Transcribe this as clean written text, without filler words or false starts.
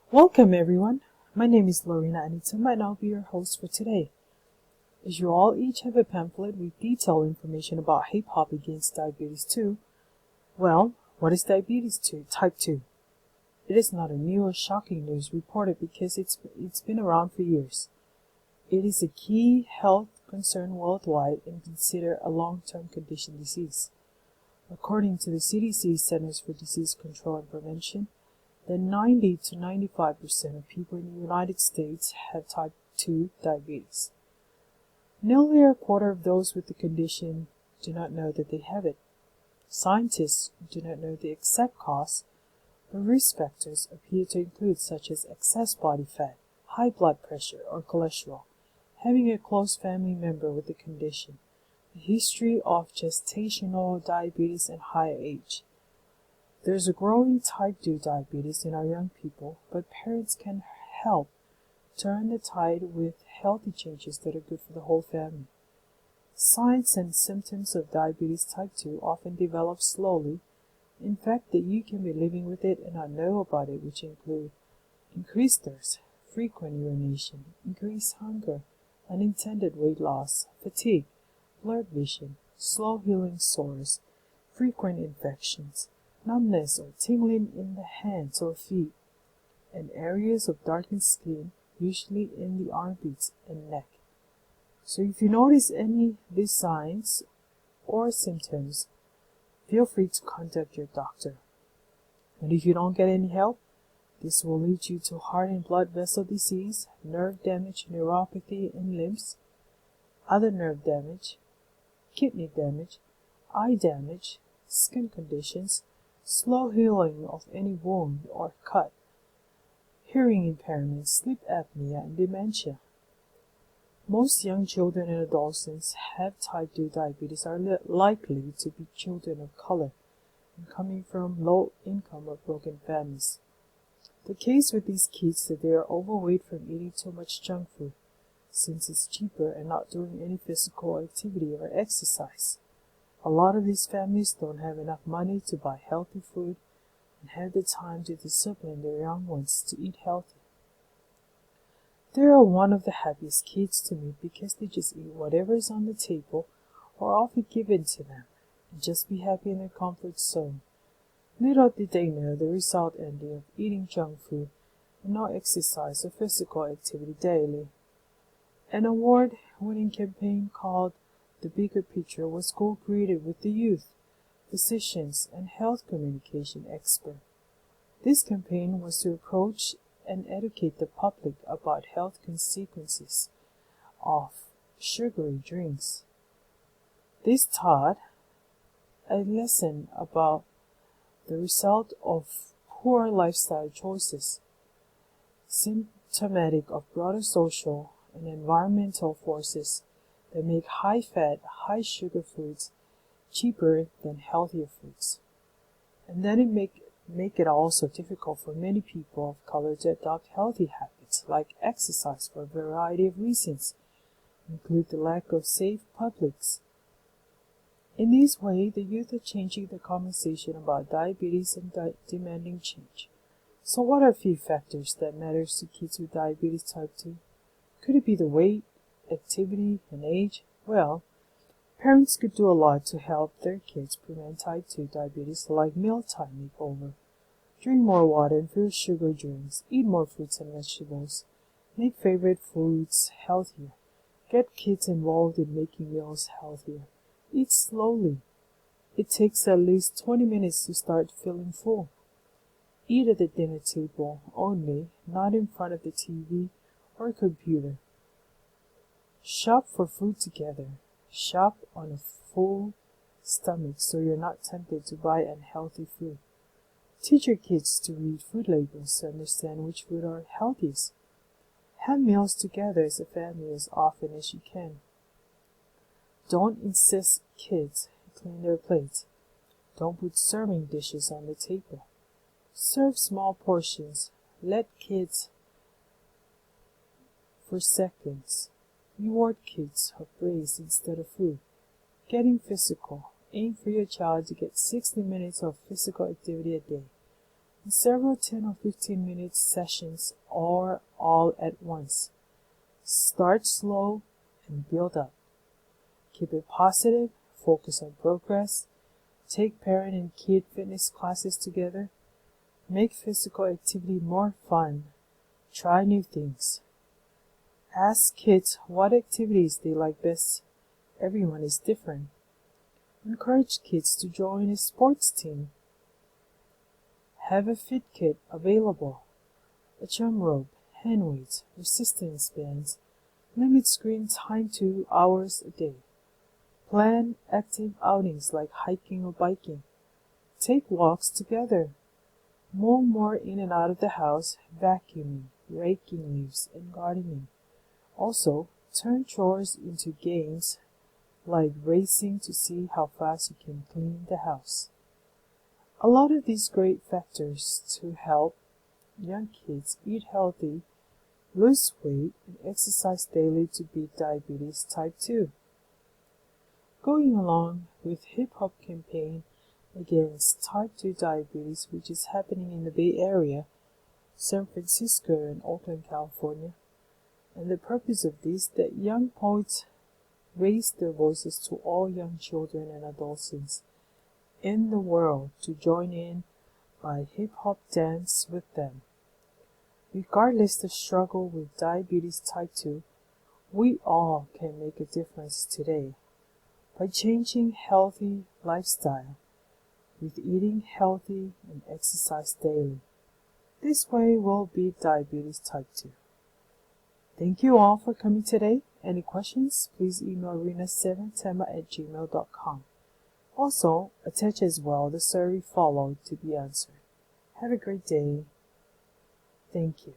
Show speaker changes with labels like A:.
A: Welcome everyone. My name is Lorena Anitum and I'll be your host for today. As you all each have a pamphlet with detailed information about hip hop against diabetes 2, well, what is diabetes 2 type 2? It is not a new or shocking news reported because it's been around for years. It is a key health concern worldwide and considered a long-term condition disease. According to the CDC Centers for Disease Control and Prevention, then 90 to 95% of people in the United States have type 2 diabetes. Nearly a quarter of those with the condition do not know that they have it. Scientists do not know the exact cause, but risk factors appear to include such as excess body fat, high blood pressure or cholesterol, having a close family member with the condition, a history of gestational diabetes and higher age. There's a growing type 2 diabetes in our young people, but parents can help turn the tide with healthy changes that are good for the whole family. Signs and symptoms of diabetes type 2 often develop slowly. In fact, that you can be living with it and not know about it, which include increased thirst, frequent urination, increased hunger, unintended weight loss, fatigue, blurred vision, slow healing sores, frequent infections, numbness or tingling in the hands or feet, and areas of darkened skin, usually in the armpits and neck. So if you notice any of these signs or symptoms, feel free to contact your doctor. And if you don't get any help, this will lead you to heart and blood vessel disease, nerve damage, neuropathy in limbs, other nerve damage, kidney damage, eye damage, skin conditions, slow healing of any wound or cut, hearing impairment, sleep apnea, and dementia. Most young children and adolescents have type 2 diabetes are likely to be children of color and coming from low income or broken families. The case with these kids is that they are overweight from eating too much junk food, since it's cheaper and not doing any physical activity or exercise. A lot of these families don't have enough money to buy healthy food and have the time to discipline their young ones to eat healthy. They are one of the happiest kids to meet because they just eat whatever is on the table or often given to them and just be happy in their comfort zone. Little did they know the result ending of eating junk food and no exercise or physical activity daily. An award-winning campaign called The Bigger Picture was co-created with the youth, physicians, and health communication experts. This campaign was to approach and educate the public about health consequences of sugary drinks. This taught a lesson about the result of poor lifestyle choices, symptomatic of broader social and environmental forces that make high-fat, high-sugar foods cheaper than healthier foods. And then it make it also difficult for many people of color to adopt healthy habits like exercise for a variety of reasons, include the lack of safe publics. In this way, the youth are changing the conversation about diabetes and demanding change. So what are a few factors that matters to kids with diabetes type 2? Could it be the weight, activity, and age? Well, parents could do a lot to help their kids prevent type 2 diabetes, like mealtime makeover. Drink more water and fewer sugar drinks. Eat more fruits and vegetables. Make favorite foods healthier. Get kids involved in making meals healthier. Eat slowly. It takes at least 20 minutes to start feeling full. Eat at the dinner table only, not in front of the TV or computer. Shop for food together. Shop on a full stomach so you're not tempted to buy unhealthy food. Teach your kids to read food labels to understand which food are healthiest. Have meals together as a family as often as you can. Don't insist kids clean their plates. Don't put serving dishes on the table. Serve small portions. Let kids for seconds. Reward kids of praise instead of food. Getting physical. Aim for your child to get 60 minutes of physical activity a day. in several 10 or 15-minute sessions or all at once. Start slow and build up. Keep it positive, focus on progress, take parent and kid fitness classes together, make physical activity more fun, try new things. Ask kids what activities they like best. Everyone is different. Encourage kids to join a sports team. Have a fit kit available. A jump rope, hand weights, resistance bands. Limit screen time to hours a day. Plan active outings like hiking or biking. Take walks together. Mow more in and out of the house, vacuuming, raking leaves, and gardening. Also, turn chores into games like racing to see how fast you can clean the house. A lot of these great factors to help young kids eat healthy, lose weight, and exercise daily to beat diabetes type 2. Going along with hip hop campaign against type 2 diabetes, which is happening in the Bay Area, San Francisco, and Oakland, California. And the purpose of this, that young poets raise their voices to all young children and adolescents in the world to join in by hip-hop dance with them. Regardless of struggle with diabetes type 2, we all can make a difference today by changing healthy lifestyle with eating healthy and exercise daily. This way we'll beat diabetes type 2. Thank you all for coming today. Any questions, please email rena7tema@gmail.com. Also, attach as well the survey followed to be answered. Have a great day. Thank you.